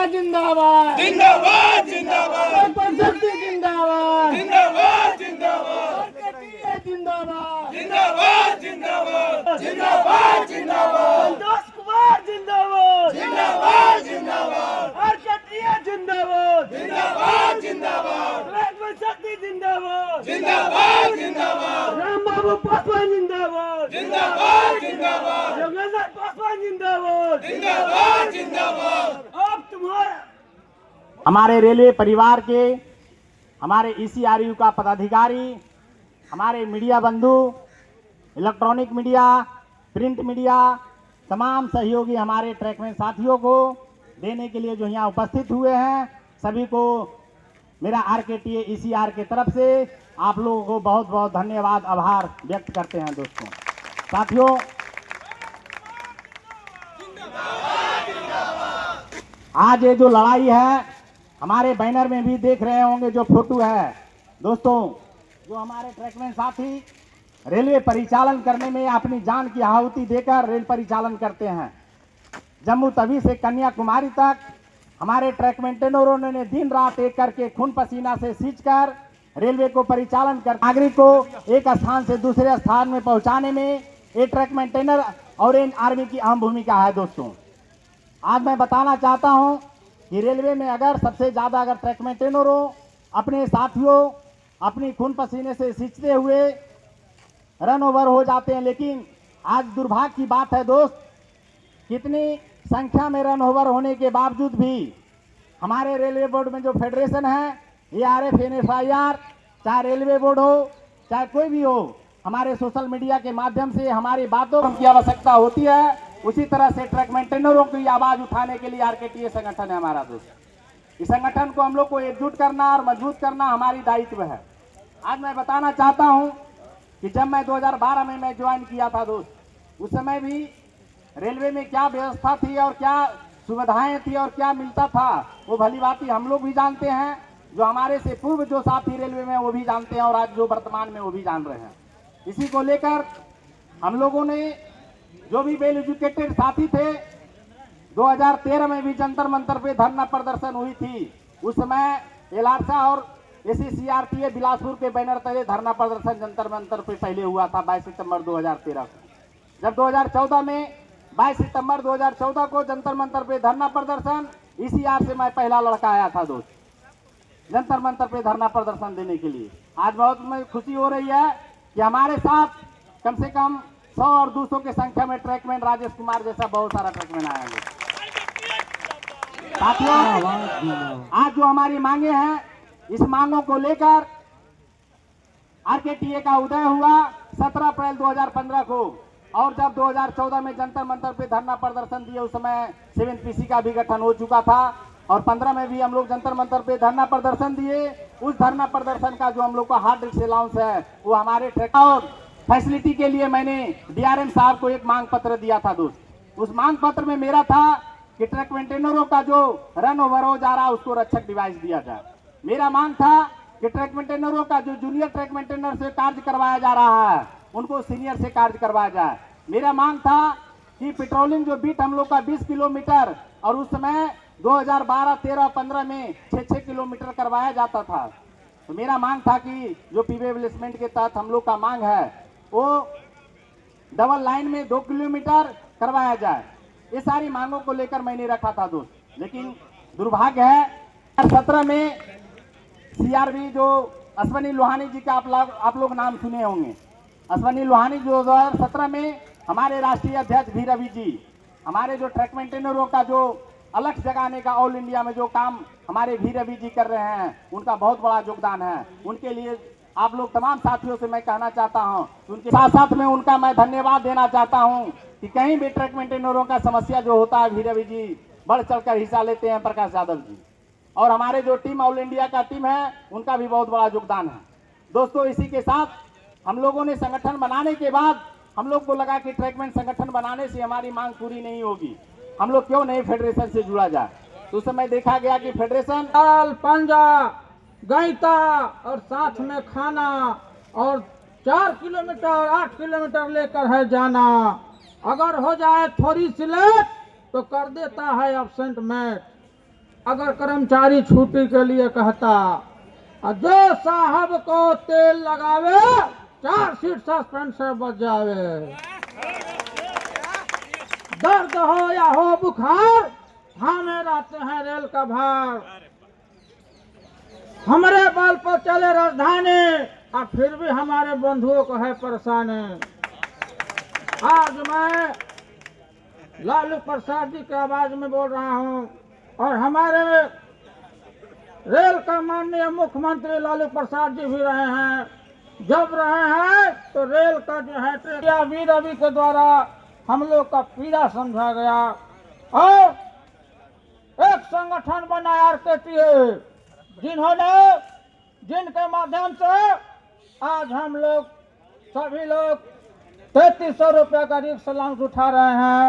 जिंदाबाद जिंदाबाद जिंदाबाद शक्ति जिंदाबाद जिंदाबाद जिंदाबाद जिंदाबाद जिंदाबाद जिंदाबाद जिंदाबाद जिंदाबाद संतोष कुमार जिंदाबाद जिंदाबाद जिंदाबाद आरकेटीए जिंदाबाद जिंदाबाद जिंदाबाद शक्ति जिंदाबाद जिंदाबाद जिंदाबाद राम बाबू पासवान जिंदाबाद जिंदाबाद जिंदाबाद योगेंद्र पासवान जिंदाबाद जिंदाबाद जिंदाबाद अब तुम्हारा हमारे रेलवे परिवार के, हमारे ईसीआरयू का पदाधिकारी, हमारे मीडिया बंधु, इलेक्ट्रॉनिक मीडिया, प्रिंट मीडिया, तमाम सहयोगी हमारे ट्रैकमैन साथियों को देने के लिए जो यहाँ उपस्थित हुए हैं, सभी को मेरा आरकेटीए ईसीआर के तरफ से आप लोगों को बहुत बहुत धन्यवाद, आभार व्यक्त करते हैं। दोस्तों साथियों, आज ये जो लड़ाई है, हमारे बैनर में भी देख रहे होंगे जो फोटो है दोस्तों, जो हमारे ट्रैकमैन साथी रेलवे परिचालन करने में अपनी जान की आहुति देकर रेल परिचालन करते हैं। जम्मू तवी से कन्याकुमारी तक हमारे ट्रैक मेंटेनरों ने दिन रात एक करके खून पसीना से सींचकर रेलवे को परिचालन कर नागरिक को एक स्थान से दूसरे स्थान में पहुंचाने में एक ट्रैक मेंटेनर और इन आर्मी की अहम भूमिका है। दोस्तों आज मैं बताना चाहता हूं कि रेलवे में अगर सबसे ज्यादा अगर ट्रैक मेंटेनरों अपने साथियों अपनी खून पसीने से सींचते हुए रन ओवर हो जाते हैं, लेकिन आज दुर्भाग्य की बात है दोस्त, कितनी संख्या में रन ओवर होने के बावजूद भी हमारे रेलवे बोर्ड में जो फेडरेशन है, ARF NFIR, चाहे रेलवे बोर्ड हो चाहे कोई भी हो, हमारे सोशल मीडिया के माध्यम से हमारी बातों की आवश्यकता होती है। उसी तरह से ट्रैक मेंटेनरों की आवाज उठाने के लिए आरकेटीए संगठन है हमारा दोस्त। इस संगठन को हम लोग को एकजुट करना और मजबूत करना हमारी दायित्व है। आज मैं बताना चाहता हूं कि जब मैं 2012 में मैं ज्वाइन किया था दोस्त, उस समय भी रेलवे में क्या व्यवस्था थी और क्या सुविधाएं थी और क्या मिलता था, वो भली भांति हम लोग भी जानते हैं, जो हमारे से पूर्व जो साथी रेलवे में वो भी जानते हैं और आज जो वर्तमान में वो भी जान रहे हैं। इसी को लेकर हम लोगों ने जो भी वेल एजुकेटेड साथी थे, 2013 में भी जंतर मंतर पे धरना प्रदर्शन हुई थी। उस समय एलारसा और ACCRTA बिलासपुर के बैनर तले धरना प्रदर्शन जंतर मंतर पे पहले हुआ था 22 सितंबर 2013 को। जब 2014 में 22 सितंबर 2014 को जंतर मंतर पे धरना प्रदर्शन ECR से मैं पहला लड़का आया था दोस्त, जंतर मंतर पे धरना प्रदर्शन देने के लिए। आज बहुत में खुशी हो रही है कि हमारे साथ कम से कम 100 और 200 की संख्या में ट्रैकमैन राजेश कुमार जैसा बहुत सारा ट्रैकमैन आया है। साथियों, आज जो हमारी मांगे हैं, इस मांगों को लेकर आरकेटीए का उदय हुआ 17 अप्रैल 2015 को, और जब 2014 में जंतर मंतर पे धरना प्रदर्शन दिए, उस समय 7PC का भी गठन हो चुका था, और 15 में भी हम लोग जंतर मंतर पे धरना प्रदर्शन दिए। उस धरना प्रदर्शन का जो हम लोग का हार्ड डिस्क अलाउंस है, वो हमारे ट्रैक और फैसिलिटी के लिए मैंने DRM साहब को एक मांग पत्र दिया था दोस्त। उस मांग पत्र में मेरा था कि ट्रैक मेंटेनरों का जो रन ओवर हो जा रहा है उसको रक्षक डिवाइस दिया जाए। मेरा मांग था कि ट्रैक मेंटेनरों का जो जूनियर ट्रैक मेंटेनर से कार्य करवाया जा रहा है उनको सीनियर से कार्य करवाया जाए। मेरा मांग था कि पेट्रोलिंग जो बीट हम लोग का 20 किलोमीटर और उस समय 2012, 13, 15 में 6-6 किलोमीटर करवाया जाता था, तो मेरा मांग था कि जो पीवे प्लेसमेंट के तहत हम लोग का मांग है वो डबल लाइन में 2 किलोमीटर करवाया जाए। ये सारी मांगों को लेकर मैंने रखा था दोस्त, लेकिन दुर्भाग्य है 2017 में CRB जो अश्वनी लोहानी जी का आप लोग नाम सुने होंगे। अश्वनी लोहानी जो 2017 में हमारे राष्ट्रीय अध्यक्ष भी रवि जी, हमारे जो ट्रैक मेंटेनरों का जो अलग जगाने का ऑल इंडिया में जो काम हमारे भी रवि जी कर रहे हैं, उनका बहुत बड़ा योगदान है। उनके लिए आप लोग तमाम साथियों से मैं कहना चाहता हूं, उनके साथ साथ में उनका मैं धन्यवाद देना चाहता हूं कि कहीं भी ट्रैक मेंटेनरों का समस्या जो होता है, भी रवि जी बढ़ चढ़कर हिस्सा लेते हैं, प्रकाश यादव जी, और हमारे जो टीम ऑल इंडिया का टीम है उनका भी बहुत बड़ा योगदान है। दोस्तों इसी के साथ हम लोगों ने संगठन बनाने के बाद हम लोग को लगा कि ट्रैकमैन संगठन बनाने से हमारी मांग पूरी नहीं होगी, हम लोग क्यों नहीं फेडरेशन से जुड़ा जाए। तो उस समय देखा गया कि फेडरेशन दाल पंजा गईता और साथ में खाना और 4 किलोमीटर 8 किलोमीटर लेकर है जाना, अगर हो जाए थोड़ी सी लेट तो कर देता है एब्सेंट में। अगर कर्मचारी छुट्टी के लिए कहता और जो साहब को तेल लगावे 4 सीट सस्पेंड से बच जावे। दर्द हो या हो बुखार, थामे रहते हैं रेल का भार। हमारे बल पर चले राजधानी और फिर भी हमारे बंधुओं को है परेशानी। आज मैं लालू प्रसाद जी की आवाज में बोल रहा हूं और हमारे रेल का माननीय मुख्यमंत्री लालू प्रसाद जी भी रहे हैं। जब रहे हैं तो रेल का जो है ट्रेन वीर रवि के द्वारा हम लोग का पीड़ा समझा गया और एक संगठन बनाया RKTA, जिनके माध्यम से आज हम लोग सभी लोग 3300 रुपये का रिक्शा लांच उठा रहे हैं।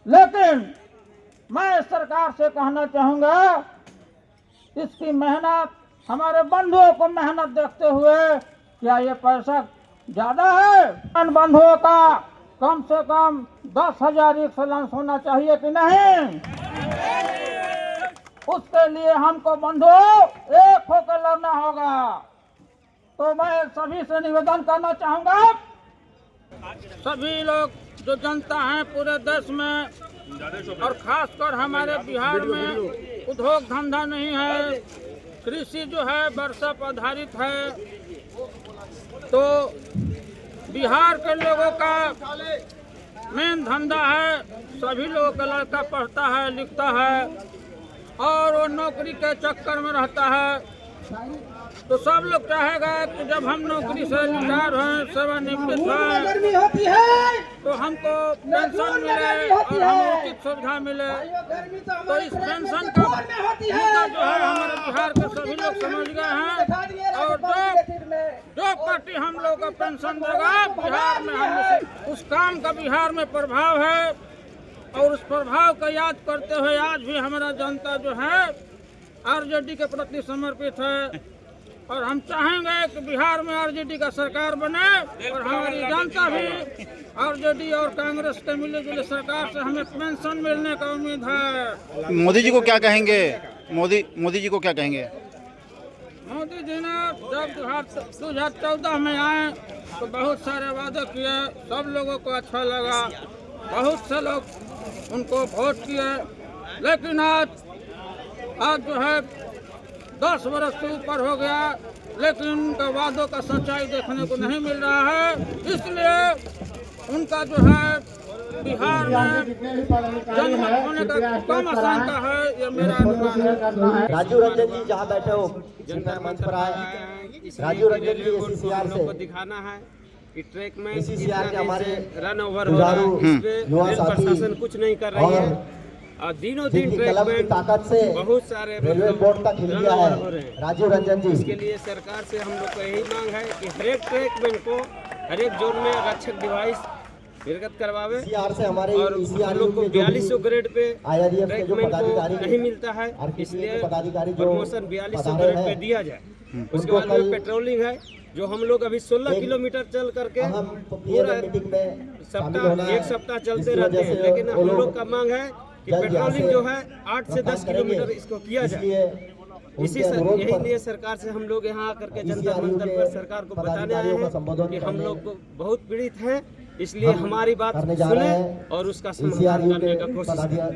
लेकिन मैं सरकार से कहना चाहूंगा, इसकी मेहनत हमारे बंधुओं को मेहनत देखते हुए क्या ये पैसा ज्यादा है? बंधुओं का कम से कम 10,000 रिक्शा लांच होना चाहिए कि नहीं? उसके लिए हमको बंधुओं एक होकर लड़ना होगा। तो मैं सभी से निवेदन करना चाहूंगा, सभी लोग जो जनता है पूरे देश में और खासकर हमारे बिहार में उद्योग धंधा नहीं है, कृषि जो है वर्षा पर आधारित है, तो बिहार के लोगों का मेन धंधा है। सभी लोगों का लड़का पढ़ता है लिखता है और वो नौकरी के चक्कर में रहता है। तो सब लोग चाहेगा कि जब हम नौकरी से रिटायर हैं, सेवानिवृत्त हैं, तो हमको पेंशन मिले और हमें उचित सुविधा मिले। तो इस पेंशन का मुद्दा जो है हमारे बिहार के सभी लोग समझ गए हैं और जो पार्टी हम लोग का पेंशन देगा बिहार में, हम उस काम का बिहार में प्रभाव है और उस प्रभाव को याद करते हुए आज भी हमारा जनता जो है RJD के प्रति समर्पित है और हम चाहेंगे कि बिहार में RJD का सरकार बने और हमारी जनता भी RJD और कांग्रेस के मिले जुले सरकार से हमें पेंशन मिलने का उम्मीद है। मोदी जी को क्या कहेंगे? मोदी जी को क्या कहेंगे? मोदी जी ने जब 2014 में आए तो बहुत सारे वादे किए, सब लोगों को अच्छा लगा, बहुत से लोग उनको वोट किए, लेकिन आज जो है 10 वर्ष से ऊपर हो गया, लेकिन उनके वादों का सच्चाई देखने को नहीं मिल रहा है। इसलिए उनका जो है बिहार में जनमत होने का कम आशंका है, ये मेरा अनुमान है। राजीव रंजन जी जहाँ बैठे हो जनता मंच पर आए, राजीव रंजन जी ACCR से दिखाना है कि ट्रैक में ACCR के हमारे रन ओवर हो रहा है, युवा रेल साथी प्रशासन कुछ नहीं कर रही है और दिनों दिन जिनकी ट्रैक कलम की में ताकत से बहुत सारे रेलवे बोर्ड तक हिल गया है राजीव रंजन जी। इसके लिए सरकार से हम लोग को यही मांग है कि हरेक ट्रैक में इनको हरेक जोन में रक्षक डिवाइस निर्गत करवावे ACCR से हमारे और हम लोग को 4200 ग्रेड पे ट्रैक में इनको नहीं मिलता है, इसलिए प्रमोशन 4200 ग्रेड पे दिया जाए। उसके बाद में पेट्रोलिंग है जो हम लोग अभी 16 किलोमीटर चल करके पूरा एक सप्ताह चलते रहते हैं, लेकिन हम लोग का मांग है कि पेट्रोलिंग जो है 8 से 10 किलोमीटर इसको किया जाए। यही लिए सरकार से हम लोग यहाँ आकर के जनता मंच पर सरकार को बताने आए हैं कि हम लोग बहुत पीड़ित हैं, इसलिए हमारी बात सुने और उसका समाधान करने का कोशिश करें।